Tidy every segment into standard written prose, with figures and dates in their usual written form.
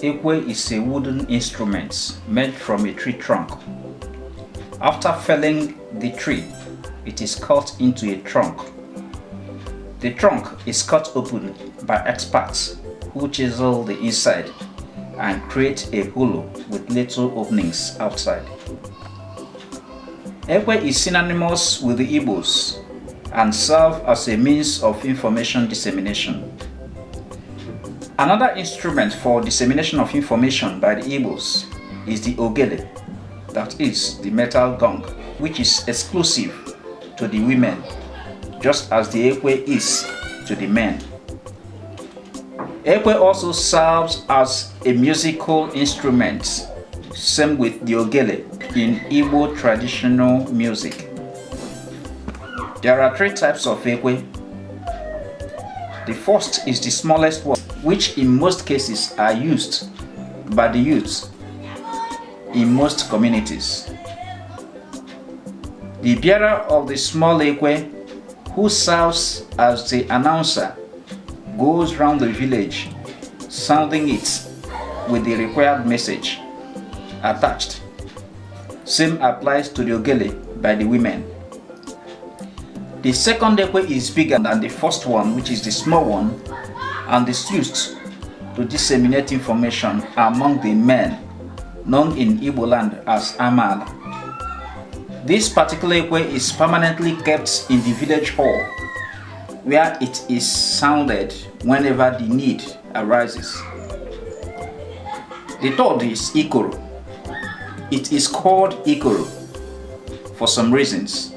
Ekwe is a wooden instrument made from a tree trunk. After felling the tree, it is cut into a trunk. The trunk is cut open by experts who chisel the inside and create a hollow with little openings outside. Ekwe is synonymous with the Igbos and serve as a means of information dissemination. Another instrument for dissemination of information by the Igbos is the ogele, that is, the metal gong, which is exclusive to the women, just as the Ekwe is to the men. Ekwe also serves as a musical instrument, same with the ogele in Igbo traditional music. There are three types of Ekwe. The first is the smallest one, which in most cases are used by the youth in most communities. The bearer of the small Ekwe, who serves as the announcer, goes round the village sounding it with the required message attached. Same applies to the ogele by the women. The second Ekwe is bigger than the first one, which is the small one, and is used to disseminate information among the men, known in Igbo land as Amala. This particular Ekwe is permanently kept in the village hall, where it is sounded whenever the need arises. The third is Ikoro. It is called Ikoro for some reasons.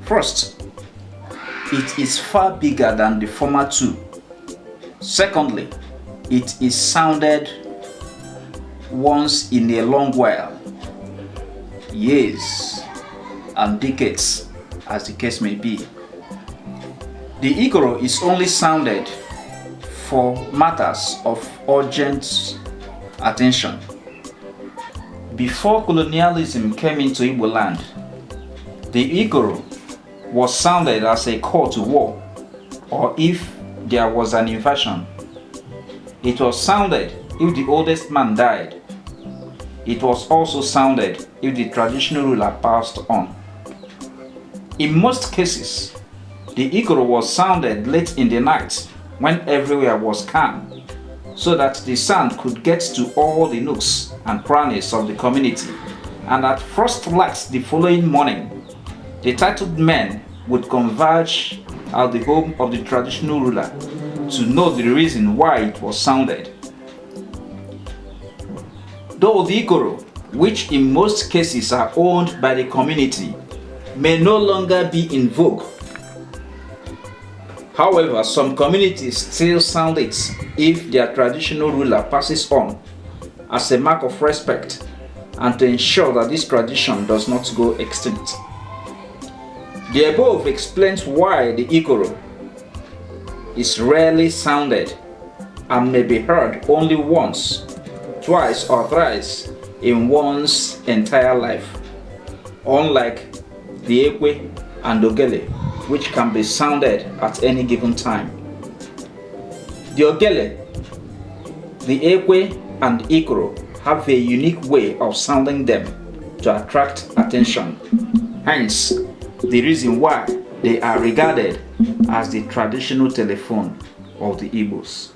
First, it is far bigger than the former two. Secondly, it is sounded once in a long while, years and decades as the case may be. The Ikoro is only sounded for matters of urgent attention. Before colonialism came into Igbo land, the Ikoro was sounded as a call to war, or if there was an invasion. It was sounded if the oldest man died. It was also sounded if the traditional ruler passed on. In most cases, the Ikoro was sounded late in the night when everywhere was calm, so that the sound could get to all the nooks and crannies of the community, and at first light the following morning, the titled men would converge at the home of the traditional ruler to know the reason why it was sounded. Though the Ikoro, which in most cases are owned by the community, may no longer be in vogue, however, some communities still sound it if their traditional ruler passes on, as a mark of respect and to ensure that this tradition does not go extinct. The above explains why the Ikoro is rarely sounded and may be heard only once, twice or thrice in one's entire life, unlike the Ekwe and ogele, which can be sounded at any given time. The ogele, the Ekwe and Ikoro have a unique way of sounding them to attract attention, hence the reason why they are regarded as the traditional telephone of the Igbos.